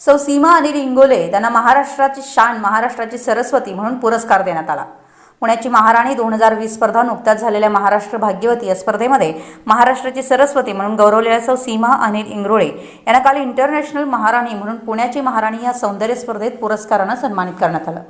सौ सीमा अनिल इंगोले त्यांना महाराष्ट्राची शान, महाराष्ट्राची सरस्वती म्हणून पुरस्कार देण्यात आला। पुण्याची महाराणी 2020 स्पर्धा नुकत्याच झालेल्या महाराष्ट्र भाग्यवती या स्पर्धेमध्ये महाराष्ट्राची सरस्वती म्हणून गौरवलेल्या सौ सीमा अनिल इंगोले यांना काल इंटरनॅशनल महाराणी म्हणून पुण्याची महाराणी या सौंदर्य स्पर्धेत पुरस्काराने सन्मानित करण्यात आलं।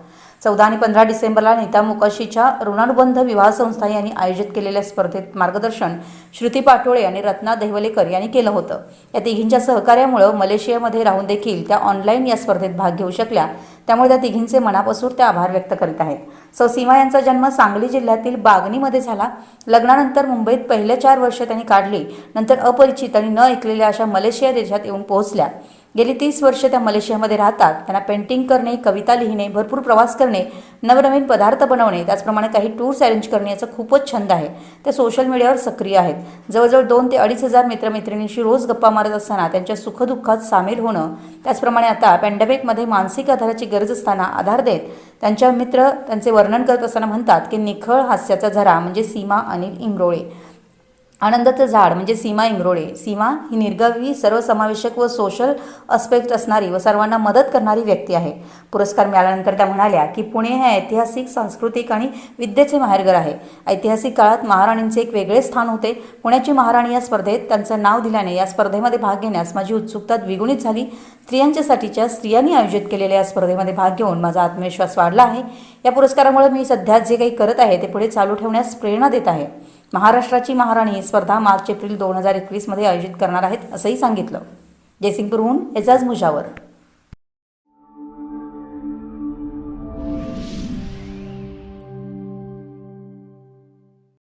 14 आणि 15 डिसेंबरला नीता मुखर्जीच्या ऋणानुबंध विवाह संस्था यांनी आयोजित केलेल्या स्पर्धेत मार्गदर्शन श्रुती पाटोळे आणि रत्ना देहवलेकर यांनी केलं होतं। या तिघींच्या सहकार्यामुळे मलेशियामध्ये राहून देखील त्या ऑनलाईन या स्पर्धेत भाग घेऊ शकल्या, त्यामुळे त्या तिघींचे मनापासून ते आभार व्यक्त करीत आहेत। सौ सीमा यांचा जन्म सांगली जिल्ह्यातील बागणीमध्ये झाला। लग्नानंतर मुंबईत पहिले 4 वर्ष त्यांनी काढली, नंतर अपरिचित आणि न ऐकलेल्या अशा मलेशिया देशात येऊन पोहोचल्या। गेली 30 वर्ष त्या मलेशियामध्ये राहतात। त्यांना पेंटिंग करणे, कविता लिहिणे, भरपूर प्रवास करणे, नवनवीन पदार्थ बनवणे, त्याचप्रमाणे काही टूर्स अरेंज करणे याचा खूपच छंद आहे। ते सोशल मीडियावर सक्रिय आहेत। जवळजवळ 2 ते 2.5 हजार मित्रमैत्रिणींशी रोज गप्पा मारत असताना त्यांच्या सुखदुःखात सामील होणं, त्याचप्रमाणे आता पॅन्डेमिकमध्ये मानसिक आधाराची गरज असताना आधार देत त्यांच्या मित्र त्यांचे वर्णन करत असताना म्हणतात की निखळ हास्याचा झरा म्हणजे सीमा अनिल इंगोले, आनंदाचं झाड म्हणजे सीमा इंगोले। सीमा ही निर्गावी, सर्वसमावेशक व सोशल अस्पेक्ट असणारी व सर्वांना मदत करणारी व्यक्ती आहे। पुरस्कार मिळाल्यानंतर त्या म्हणाल्या की पुणे हे ऐतिहासिक, सांस्कृतिक आणि विद्येचे माहेरघर आहे। ऐतिहासिक काळात महाराणींचे एक वेगळे स्थान होते। पुण्याची महाराणी या स्पर्धेत त्यांचं नाव दिल्याने या स्पर्धेमध्ये भाग घेण्यास माझी उत्सुकता द्विगुणित झाली। स्त्रियांच्यासाठीच्या स्त्रियांनी आयोजित केलेल्या या स्पर्धेमध्ये भाग घेऊन माझा आत्मविश्वास वाढला आहे। या पुरस्कारामुळे मी सध्या जे काही करत आहे ते पुढे चालू ठेवण्यास प्रेरणा देत आहे। महाराष्ट्राची महाराणी स्पर्धा मार्च-एप्रिल 2021 मध्ये आयोजित करणार आहेत असंही सांगितलं। जयसिंगपूरहून एजाज मुजावर।